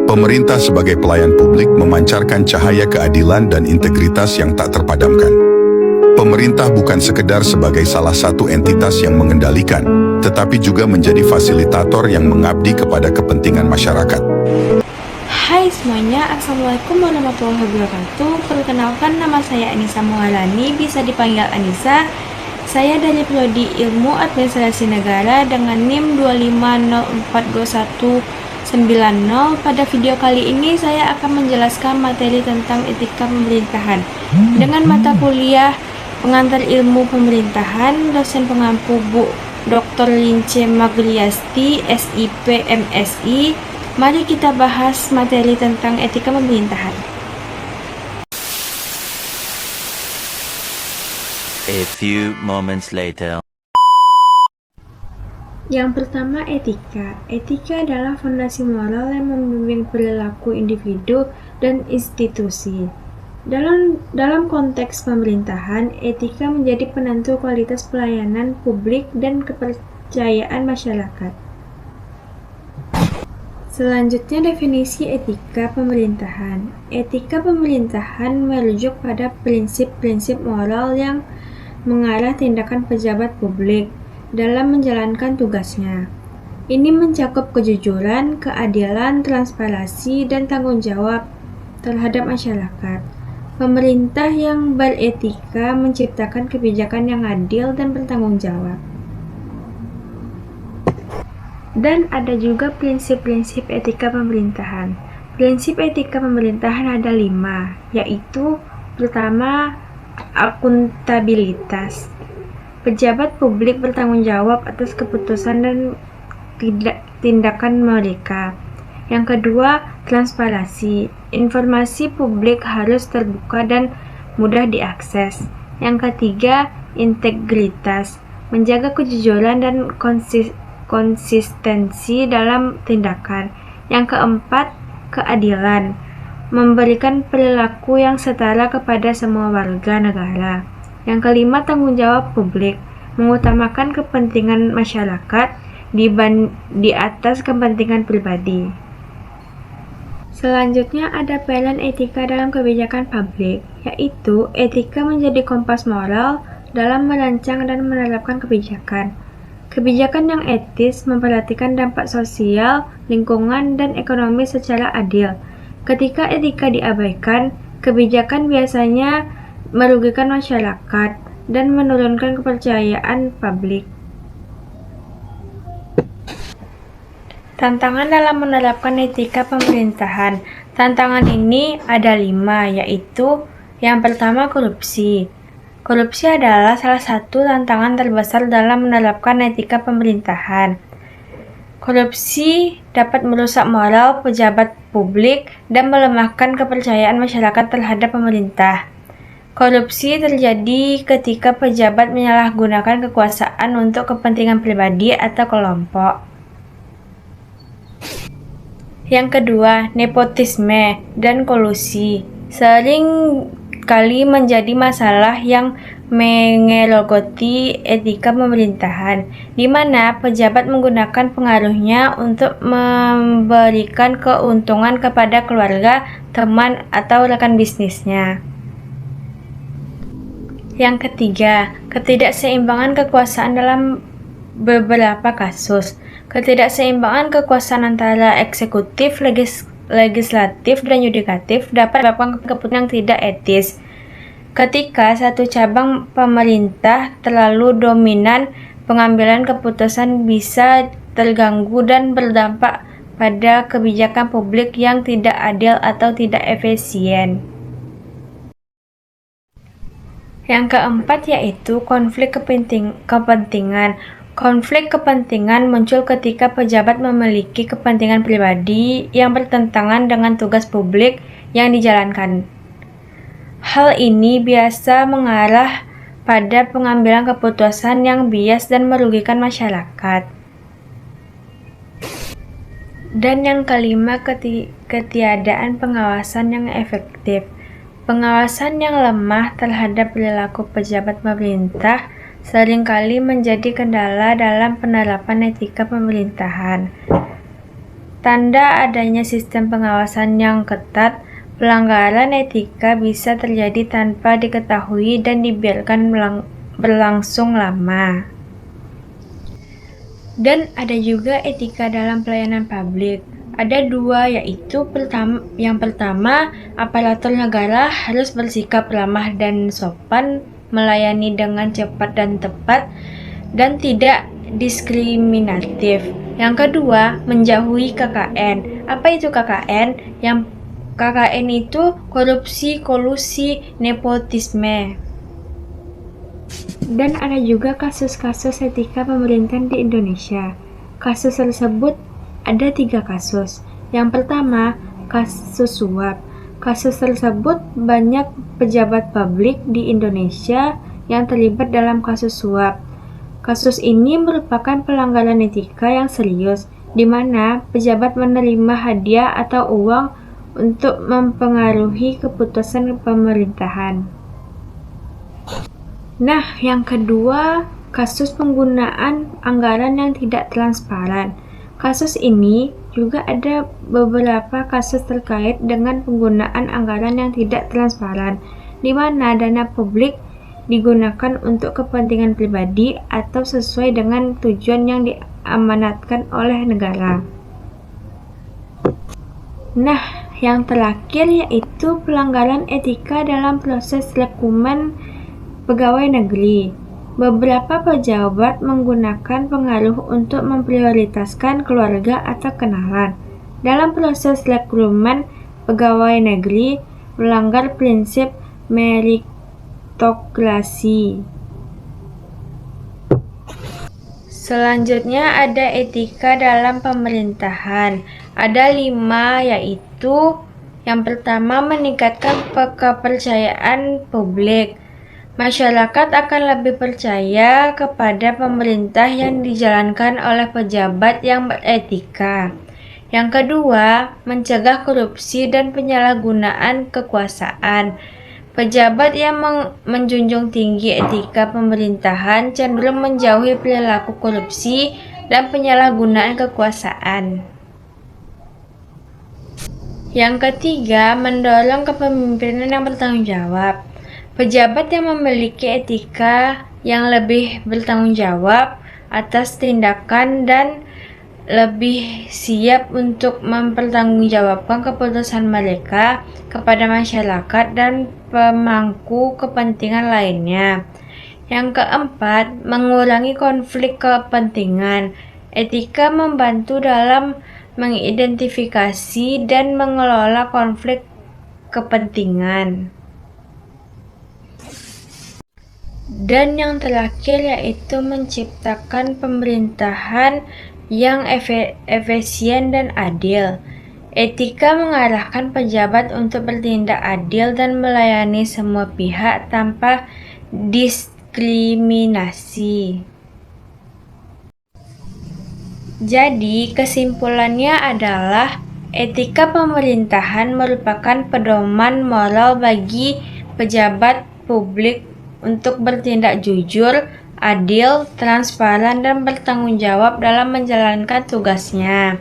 Pemerintah sebagai pelayan publik memancarkan cahaya keadilan dan integritas yang tak terpadamkan. Pemerintah bukan sekedar sebagai salah satu entitas yang mengendalikan, tetapi juga menjadi fasilitator yang mengabdi kepada kepentingan masyarakat. Hai semuanya, Assalamualaikum warahmatullahi wabarakatuh. Perkenalkan, nama saya Anissa Maulani, bisa dipanggil Anissa. Saya dari Prodi Ilmu Administrasi Negara dengan NIM 250421190. Pada video kali ini saya akan menjelaskan materi tentang etika pemerintahan dengan mata kuliah Pengantar Ilmu Pemerintahan, dosen pengampu Bu Dr. Lince Magliasti, SIP MSI. Mari kita bahas materi tentang etika pemerintahan. A few moments later. Yang pertama, etika. Etika adalah fondasi moral yang membimbing perilaku individu dan institusi. Dalam konteks pemerintahan, etika menjadi penentu kualitas pelayanan publik dan kepercayaan masyarakat. Selanjutnya, definisi etika pemerintahan. Etika pemerintahan merujuk pada prinsip-prinsip moral yang mengarah tindakan pejabat publik dalam menjalankan tugasnya. Ini mencakup kejujuran, keadilan, transparansi, dan tanggung jawab terhadap masyarakat. Pemerintah yang beretika menciptakan kebijakan yang adil dan bertanggung jawab. Dan ada juga prinsip-prinsip etika pemerintahan. Prinsip etika pemerintahan ada 5, yaitu pertama, akuntabilitas. Pejabat publik bertanggung jawab atas keputusan dan tindakan mereka. Yang kedua, transparansi. Informasi publik harus terbuka dan mudah diakses. Yang ketiga, integritas. Menjaga kejujuran dan konsistensi dalam tindakan. Yang keempat, keadilan. Memberikan perilaku yang setara kepada semua warga negara. Yang kelima, tanggung jawab publik, mengutamakan kepentingan masyarakat di atas kepentingan pribadi. Selanjutnya ada peran etika dalam kebijakan publik, yaitu etika menjadi kompas moral dalam merancang dan menerapkan kebijakan. Kebijakan yang etis memperhatikan dampak sosial, lingkungan, dan ekonomi secara adil. Ketika etika diabaikan, kebijakan biasanya merugikan masyarakat dan menurunkan kepercayaan publik. Tantangan dalam menerapkan etika pemerintahan. Tantangan ini ada 5, yaitu yang pertama, korupsi. Korupsi adalah salah satu tantangan terbesar dalam menerapkan etika pemerintahan. Korupsi dapat merusak moral pejabat publik dan melemahkan kepercayaan masyarakat terhadap pemerintah. Korupsi terjadi ketika pejabat menyalahgunakan kekuasaan untuk kepentingan pribadi atau kelompok. Yang kedua, nepotisme dan kolusi. Sering kali menjadi masalah yang mengerogoti etika pemerintahan, di mana pejabat menggunakan pengaruhnya untuk memberikan keuntungan kepada keluarga, teman, atau rekan bisnisnya. Yang ketiga, ketidakseimbangan kekuasaan dalam beberapa kasus. Ketidakseimbangan kekuasaan antara eksekutif, legislatif, dan yudikatif dapat menyebabkan keputusan yang tidak etis. Ketika satu cabang pemerintah terlalu dominan, pengambilan keputusan bisa terganggu dan berdampak pada kebijakan publik yang tidak adil atau tidak efisien. Yang keempat yaitu konflik kepentingan. Konflik kepentingan muncul ketika pejabat memiliki kepentingan pribadi yang bertentangan dengan tugas publik yang dijalankan. Hal ini biasa mengarah pada pengambilan keputusan yang bias dan merugikan masyarakat. Dan yang kelima, ketiadaan pengawasan yang efektif. Pengawasan yang lemah terhadap perilaku pejabat pemerintah seringkali menjadi kendala dalam penerapan etika pemerintahan. Tanda adanya sistem pengawasan yang ketat, pelanggaran etika bisa terjadi tanpa diketahui dan dibiarkan berlangsung lama. Dan ada juga etika dalam pelayanan publik. Ada dua, yaitu yang pertama, aparatur negara harus bersikap ramah dan sopan, melayani dengan cepat dan tepat, dan tidak diskriminatif. Yang kedua, menjauhi KKN. Apa itu KKN? Yang KKN itu korupsi, kolusi, nepotisme. Dan ada juga kasus-kasus etika pemerintahan di Indonesia. Kasus tersebut ada 3 kasus. Yang pertama, kasus suap. Kasus tersebut banyak pejabat publik di Indonesia yang terlibat dalam kasus suap. Kasus ini merupakan pelanggaran etika yang serius, di mana pejabat menerima hadiah atau uang untuk mempengaruhi keputusan pemerintahan. Nah, yang kedua, kasus penggunaan anggaran yang tidak transparan. Kasus ini juga ada beberapa kasus terkait dengan penggunaan anggaran yang tidak transparan, di mana dana publik digunakan untuk kepentingan pribadi atau sesuai dengan tujuan yang diamanatkan oleh negara. Nah, yang terakhir yaitu pelanggaran etika dalam proses rekrutmen pegawai negeri. Beberapa pejabat menggunakan pengaruh untuk memprioritaskan keluarga atau kenalan. Dalam proses rekrutmen pegawai negeri, melanggar prinsip meritokrasi. Selanjutnya ada etika dalam pemerintahan. Ada 5, yaitu yang pertama, meningkatkan kepercayaan publik. Masyarakat akan lebih percaya kepada pemerintah yang dijalankan oleh pejabat yang beretika. Yang kedua, mencegah korupsi dan penyalahgunaan kekuasaan. Pejabat yang menjunjung tinggi etika pemerintahan cenderung menjauhi perilaku korupsi dan penyalahgunaan kekuasaan. Yang ketiga, mendorong kepemimpinan yang bertanggung jawab. Pejabat yang memiliki etika yang lebih bertanggung jawab atas tindakan dan lebih siap untuk mempertanggungjawabkan keputusan mereka kepada masyarakat dan pemangku kepentingan lainnya. Yang keempat, mengurangi konflik kepentingan. Etika membantu dalam mengidentifikasi dan mengelola konflik kepentingan. Dan yang terakhir yaitu menciptakan pemerintahan yang efisien dan adil. Etika mengarahkan pejabat untuk bertindak adil dan melayani semua pihak tanpa diskriminasi. Jadi, kesimpulannya adalah etika pemerintahan merupakan pedoman moral bagi pejabat publik untuk bertindak jujur, adil, transparan, dan bertanggung jawab dalam menjalankan tugasnya.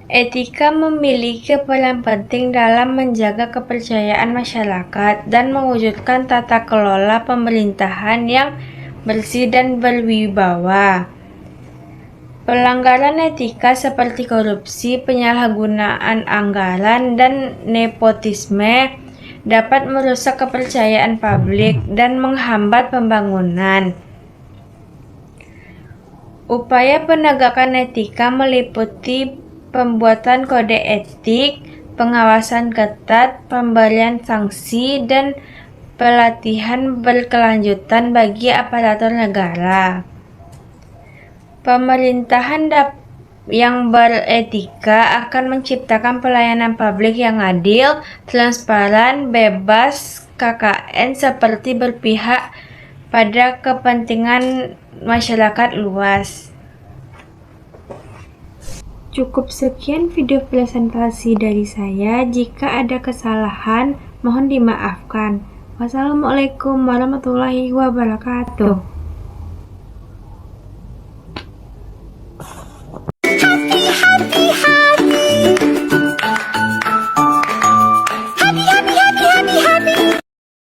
Etika memiliki peran penting dalam menjaga kepercayaan masyarakat dan mewujudkan tata kelola pemerintahan yang bersih dan berwibawa. Pelanggaran etika seperti korupsi, penyalahgunaan anggaran, dan nepotisme dapat merusak kepercayaan publik dan menghambat pembangunan. Upaya penegakan etika meliputi pembuatan kode etik, pengawasan ketat, pemberian sanksi, dan pelatihan berkelanjutan bagi aparatur negara. Pemerintahan yang beretika akan menciptakan pelayanan publik yang adil, transparan, bebas KKN seperti berpihak pada kepentingan masyarakat luas. Cukup sekian video presentasi dari saya. Jika ada kesalahan, mohon dimaafkan. Wassalamualaikum warahmatullahi wabarakatuh.